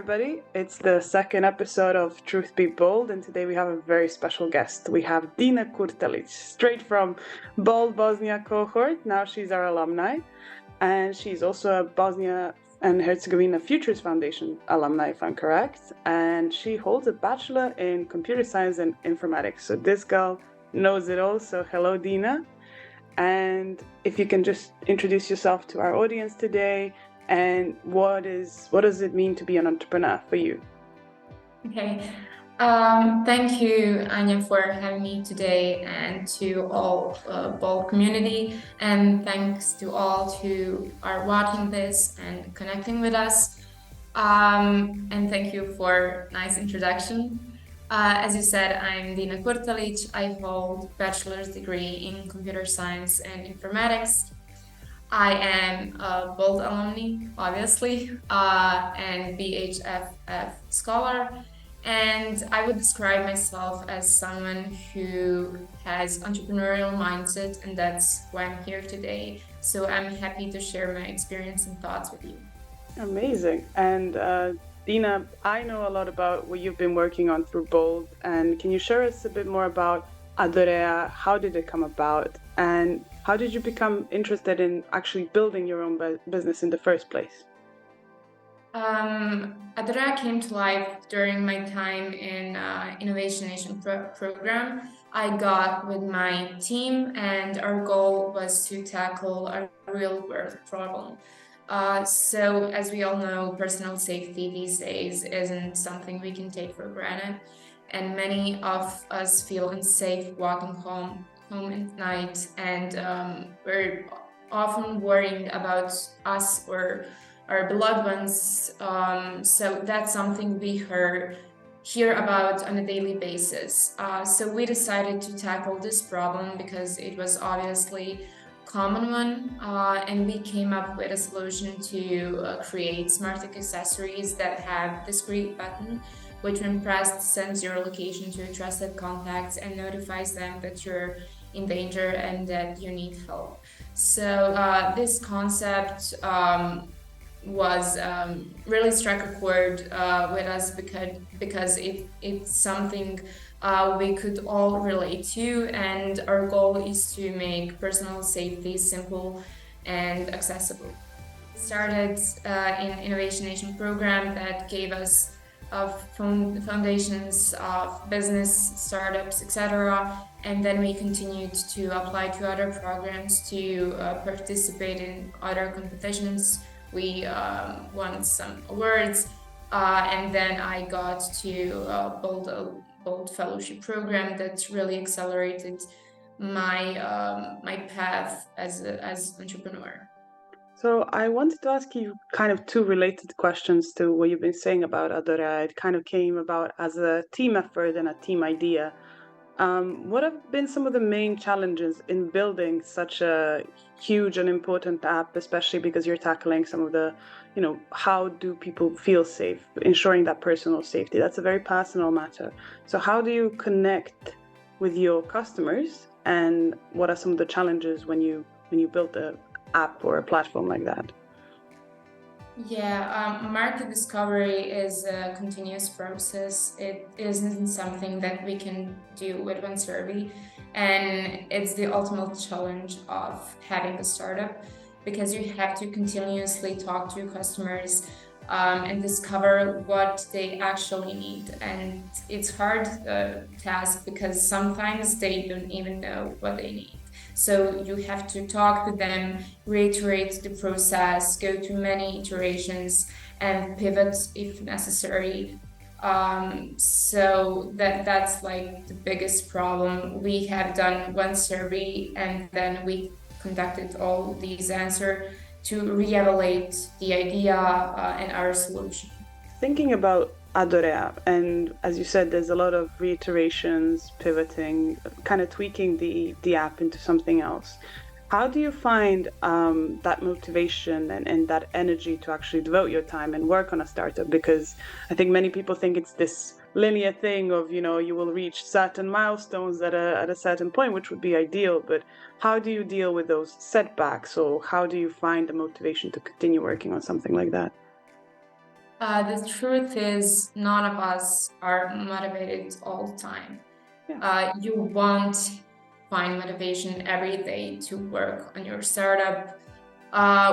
everybody. It's the second episode of Truth Be Bold, and today we have a very special guest. We have Dina Kurtalic, straight from Bold Bosnia cohort. Now she's our alumni, and she's also a Bosnia and Herzegovina Futures Foundation alumni, if I'm correct. And she holds a bachelor in computer science and informatics. So this girl knows it all. So hello, Dina. And if you can just introduce yourself to our audience today, and what does it mean to be an entrepreneur for you? Okay. Thank you, Anya, for having me today, and to all Bold community, and thanks to all who are watching this and connecting with us. And thank you for nice introduction. As you said, I'm Dina Kurtalic. I hold bachelor's degree in computer science and informatics. I am a Bold alumni, obviously, and BHFF scholar. And I would describe myself as someone who has entrepreneurial mindset, and that's why I'm here today. So I'm happy to share my experience and thoughts with you. Amazing. And Dina, I know a lot about what you've been working on through Bold, and can you share us a bit more about Adorea? How did it come about? And how did you become interested in actually building your own business in the first place? Adorea came to life during my time in Innovation Nation program I got with my team, and our goal was to tackle a real world problem. So as we all know, personal safety these days isn't something we can take for granted, and many of us feel unsafe walking home at night, and we're often worrying about us or our beloved ones. So that's something we hear about on a daily basis. So we decided to tackle this problem because it was obviously a common one, and we came up with a solution to create smart accessories that have discrete button, which when pressed sends your location to trusted contacts and notifies them that you're in danger and that you need help. So this concept was really struck a chord with us because it's something we could all relate to, and our goal is to make personal safety simple and accessible. We started in Innovation Nation program that gave us foundations of business, startups, etc. And then we continued to apply to other programs to participate in other competitions. We won some awards, and then I got to Bold Fellowship program that really accelerated my path as entrepreneur. So I wanted to ask you kind of two related questions to what you've been saying about Adorea. It kind of came about as a team effort and a team idea. What have been some of the main challenges in building such a huge and important app, especially because you're tackling some of the, how do people feel safe, ensuring that personal safety? That's a very personal matter. So how do you connect with your customers, and what are some of the challenges when you build an app or a platform like that? Yeah, market discovery is a continuous process. It isn't something that we can do with one survey, and it's the ultimate challenge of having a startup, because you have to continuously talk to your customers and discover what they actually need. And it's hard task because sometimes they don't even know what they need. So you have to talk with them, reiterate the process, go through many iterations, and pivot if necessary. So that's like the biggest problem. We have done one survey, and then we conducted all these answers to reevaluate the idea and our solution. Thinking about Adorea, and as you said, there's a lot of reiterations, pivoting, kind of tweaking the app into something else. How do you find that motivation and that energy to actually devote your time and work on a startup? Because I think many people think it's this linear thing of, you will reach certain milestones at a certain point, which would be ideal. But how do you deal with those setbacks, or how do you find the motivation to continue working on something like that? The truth is, none of us are motivated all the time. Yeah. You won't find motivation every day to work on your startup.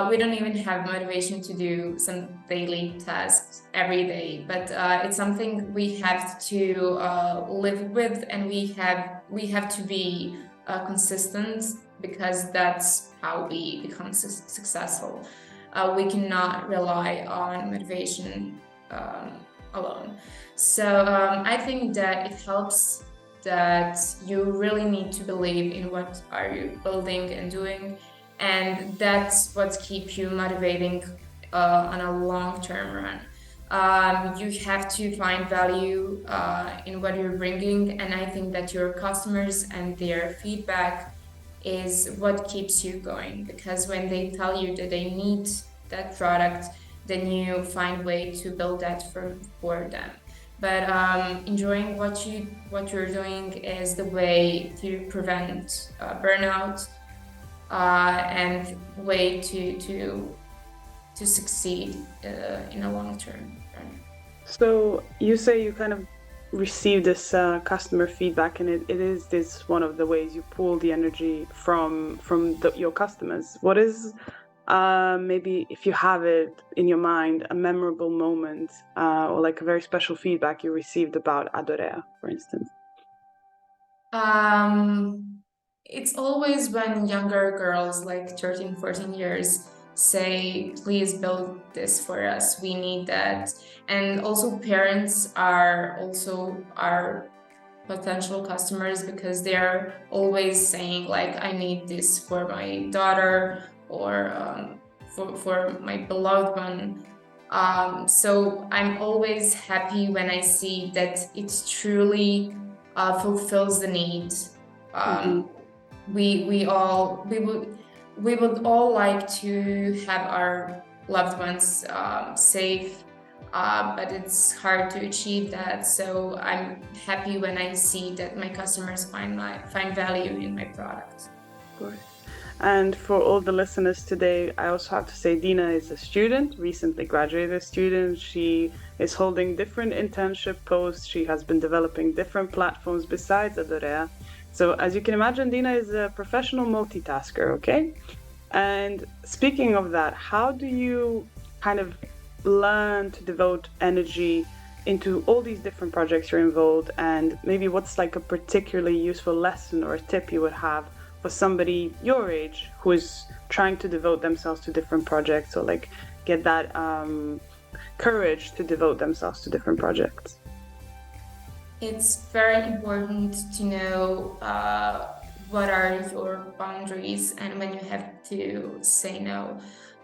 We don't even have motivation to do some daily tasks every day, but it's something we have to live with, and we have to be consistent, because that's how we become successful. We cannot rely on motivation alone. So I think that it helps that you really need to believe in what are you building and doing, and that's what keeps you motivating on a long-term run. You have to find value in what you're bringing, and I think that your customers and their feedback is what keeps you going, because when they tell you that they need that product, then you find way to build that for them. But enjoying what you're doing is the way to prevent burnout, and way to succeed in a long term run. So you say you kind of receive this customer feedback, and it is this one of the ways you pull the energy from your customers. What is maybe, if you have it in your mind, a memorable moment or like a very special feedback you received about Adorea, for instance? It's always when younger girls, like 13, 14 years, say, please build this for us, we need that. And also parents are also our potential customers, because they're always saying, like, I need this for my daughter, or for my beloved one. So I'm always happy when I see that it truly fulfills the need. Hmm. We would all like to have our loved ones safe, but it's hard to achieve that. So I'm happy when I see that my customers find value in my product. Of course. And for all the listeners today, I also have to say Dina is a student, recently graduated student. She is holding different internship posts. She has been developing different platforms besides Adorea. So as you can imagine, Dina is a professional multitasker, okay? And speaking of that, how do you kind of learn to devote energy into all these different projects you're involved? And maybe what's like a particularly useful lesson or a tip you would have for somebody your age who is trying to devote themselves to different projects, or like get that courage to devote themselves to different projects? It's very important to know what are your boundaries and when you have to say no.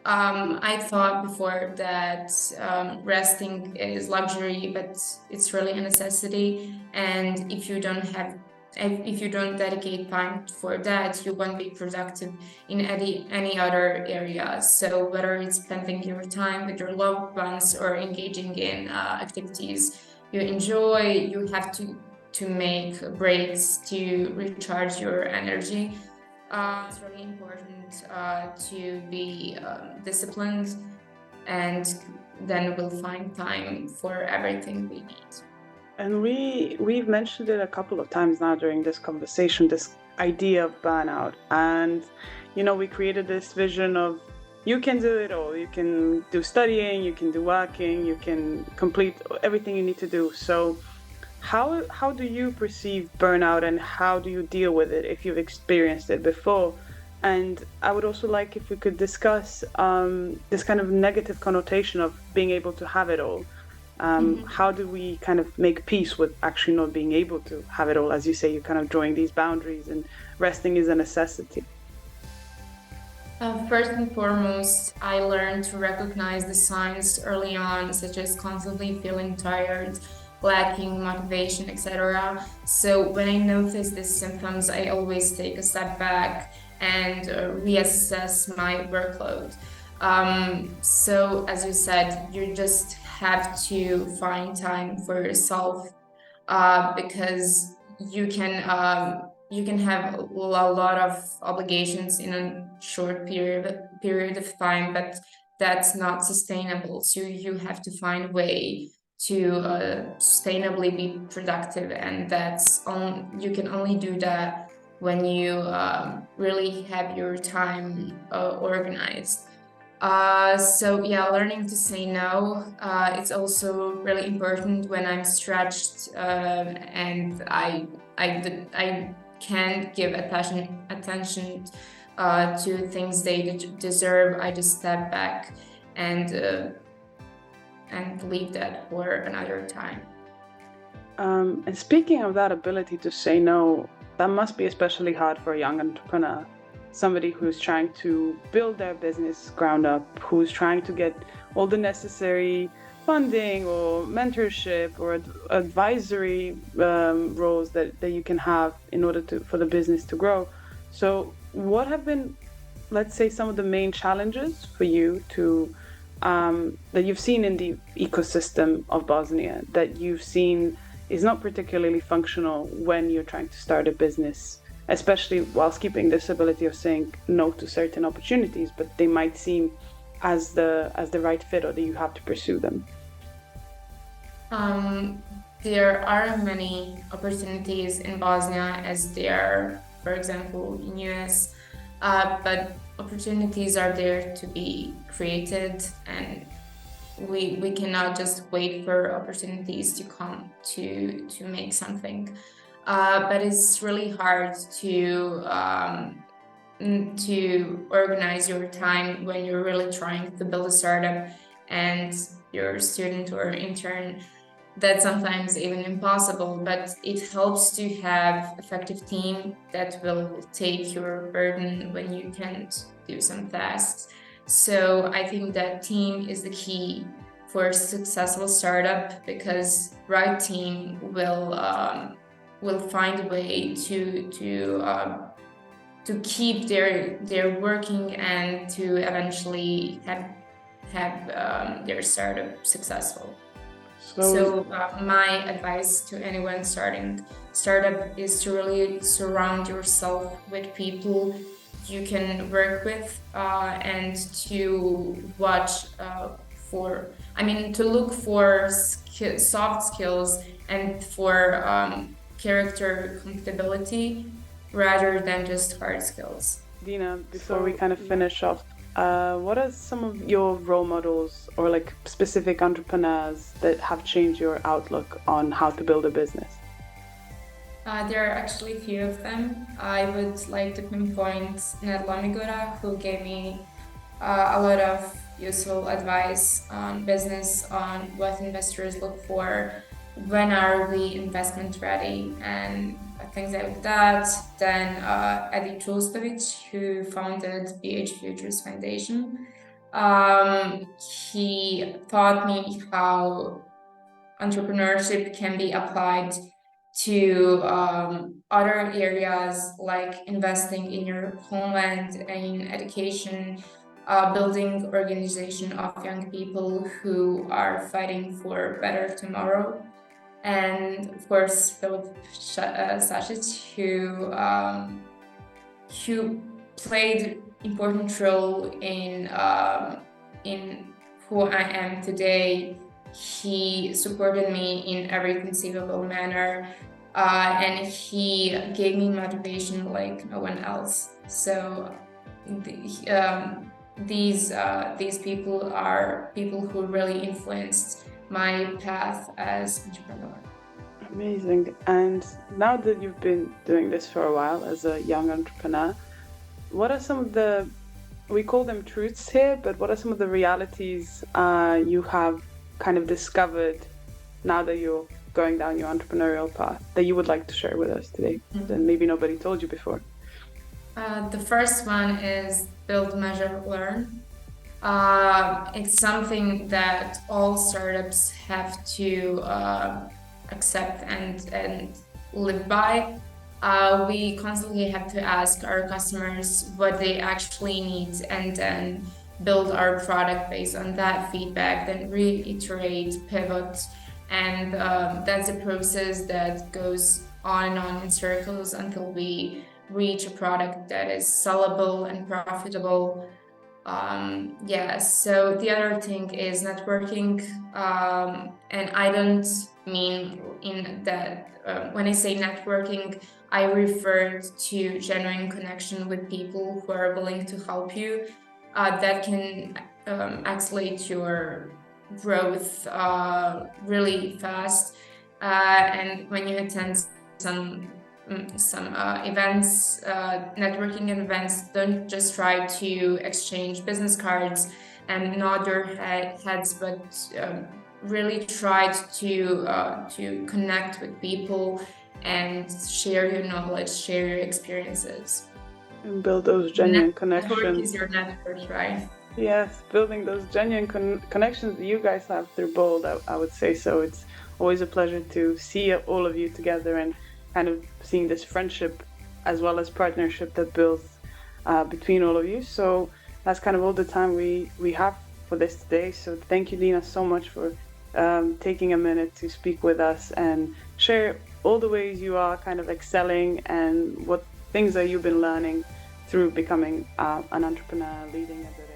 I thought before that resting is luxury, but it's really a necessity. And if you don't dedicate time for that, you won't be productive in any other area. So whether it's spending your time with your loved ones or engaging in activities you enjoy, you have to make breaks to recharge your energy. It's really important to be disciplined, and then we'll find time for everything we need. And we've mentioned it a couple of times now during this conversation, this idea of burnout. And we created this vision of you can do it all. You can do studying, you can do working, you can complete everything you need to do. So how do you perceive burnout, and how do you deal with it if you've experienced it before? And I would also like if we could discuss this kind of negative connotation of being able to have it all. How do we kind of make peace with actually not being able to have it all? As you say, you're kind of drawing these boundaries, and resting is a necessity. First and foremost, I learned to recognize the signs early on, such as constantly feeling tired, lacking motivation, etc. So when I notice these symptoms, I always take a step back and reassess my workload. So as you said, you just have to find time for yourself, because you can have a lot of obligations in a short period of time, but that's not sustainable. So you have to find a way to sustainably be productive, and you can only do that when you really have your time organized. So yeah, learning to say no. It's also really important when I'm stretched and I can't give attention to things they deserve. I just step back and leave that for another time. And speaking of that ability to say no, that must be especially hard for a young entrepreneur. Somebody who's trying to build their business ground up, who's trying to get all the necessary funding or mentorship or advisory roles that you can have in order for the business to grow. So what have been, let's say, some of the main challenges for you that you've seen in the ecosystem of Bosnia, that you've seen is not particularly functional when you're trying to start a business, especially whilst keeping this ability of saying no to certain opportunities, but they might seem as the right fit, or that you have to pursue them? There are many opportunities in Bosnia, as there, for example, in US, but opportunities are there to be created, and we cannot just wait for opportunities to come to make something. But it's really hard to organize your time when you're really trying to build a startup and you're a student or intern. That's sometimes even impossible, but it helps to have effective team that will take your burden when you can't do some tasks. So I think that team is the key for a successful startup, because right team will find a way to keep their working and to eventually have their startup successful. So my advice to anyone starting startup is to really surround yourself with people you can work with, and to to look for soft skills and for character compatibility rather than just hard skills. Dina, before we kind of finish off, what are some of your role models or like specific entrepreneurs that have changed your outlook on how to build a business? There are actually a few of them. I would like to pinpoint Ned Lamigura, who gave me a lot of useful advice on business, on what investors look for, when are we investment ready, and things like that. Then Edi Trulstovic, who founded BH Futures Foundation. He taught me how entrepreneurship can be applied to other areas, like investing in your homeland, in education, building organization of young people who are fighting for a better tomorrow. And of course, Philip Sasic, who played important role in who I am today. He supported me in every conceivable manner, and he gave me motivation like no one else. So these people are people who really influenced my path as entrepreneur. Amazing. And now that you've been doing this for a while as a young entrepreneur, what are some of the, we call them truths here, but what are some of the realities you have kind of discovered now that you're going down your entrepreneurial path that you would like to share with us today that maybe nobody told you before? The first one is build, measure, learn. It's something that all startups have to accept and live by. We constantly have to ask our customers what they actually need, and then build our product based on that feedback, then reiterate, pivot, and that's a process that goes on and on in circles until we reach a product that is sellable and profitable. So the other thing is networking, and I don't mean in that when I say networking, I refer to genuine connection with people who are willing to help you. That can accelerate your growth really fast. And when you attend some events, networking events, don't just try to exchange business cards and nod your heads, but really try to connect with people and share your knowledge, share your experiences. And build those genuine Network connections. is your network, right? Yes, building those genuine connections that you guys have through Bold, I would say so. It's always a pleasure to see all of you together and kind of seeing this friendship as well as partnership that builds between all of you. So that's kind of all the time we have for this today. So thank you, Dina, so much for taking a minute to speak with us and share all the ways you are kind of excelling and what things that you've been learning through becoming an entrepreneur, leading a business.